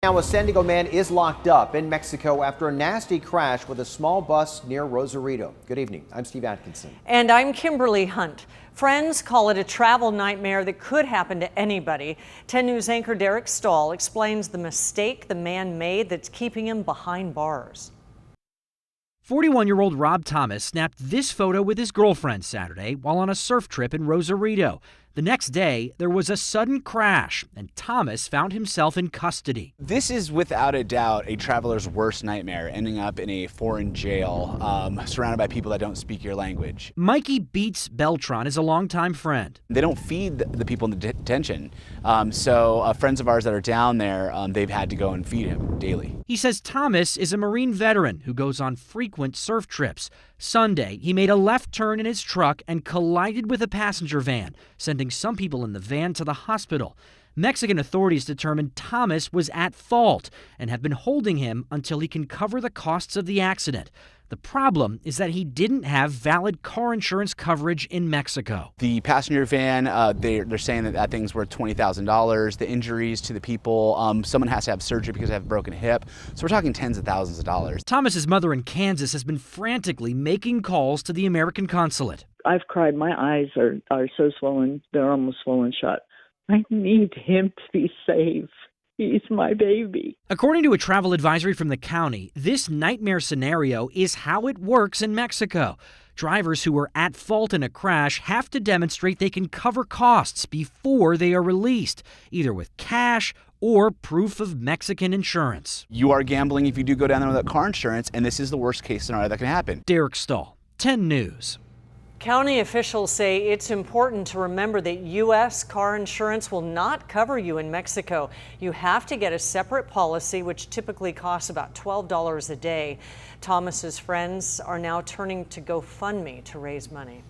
Now, a San Diego man is locked up in Mexico after a nasty crash with a small bus near Rosarito. Good evening. I'm Steve Atkinson. And I'm Kimberly Hunt. Friends call it a travel nightmare that could happen to anybody. 10 News anchor Derek Stahl explains the mistake the man made that's keeping him behind bars. 41-year-old Rob Thomas snapped this photo with his girlfriend Saturday while on a surf trip in Rosarito. The next day, there was a sudden crash, and Thomas found himself in custody. This is without a doubt a traveler's worst nightmare, ending up in a foreign jail, surrounded by people that don't speak your language. Mikey Beats Beltran is a longtime friend. They don't feed the people in the detention, so friends of ours that are down there, they've had to go and feed him daily. He says Thomas is a Marine veteran who goes on frequent surf trips. Sunday, he made a left turn in his truck and collided with a passenger van, sending some people in the van to the hospital. Mexican authorities determined Thomas was at fault and have been holding him until he can cover the costs of the accident. The problem is that he didn't have valid car insurance coverage in Mexico. The passenger van, they're saying that thing's worth $20,000. The injuries to the people, someone has to have surgery because they have a broken hip. So we're talking tens of thousands of dollars. Thomas's mother in Kansas has been frantically making calls to the American consulate. I've cried. My eyes are so swollen. They're almost swollen shut. I need him to be safe. He's my baby. According to a travel advisory from the county, this nightmare scenario is how it works in Mexico. Drivers who are at fault in a crash have to demonstrate they can cover costs before they are released, either with cash or proof of Mexican insurance. You are gambling if you do go down there without car insurance, and this is the worst case scenario that can happen. Derek Stahl, 10 News. County officials say it's important to remember that U.S. car insurance will not cover you in Mexico. You have to get a separate policy, which typically costs about $12 a day. Thomas's friends are now turning to GoFundMe to raise money.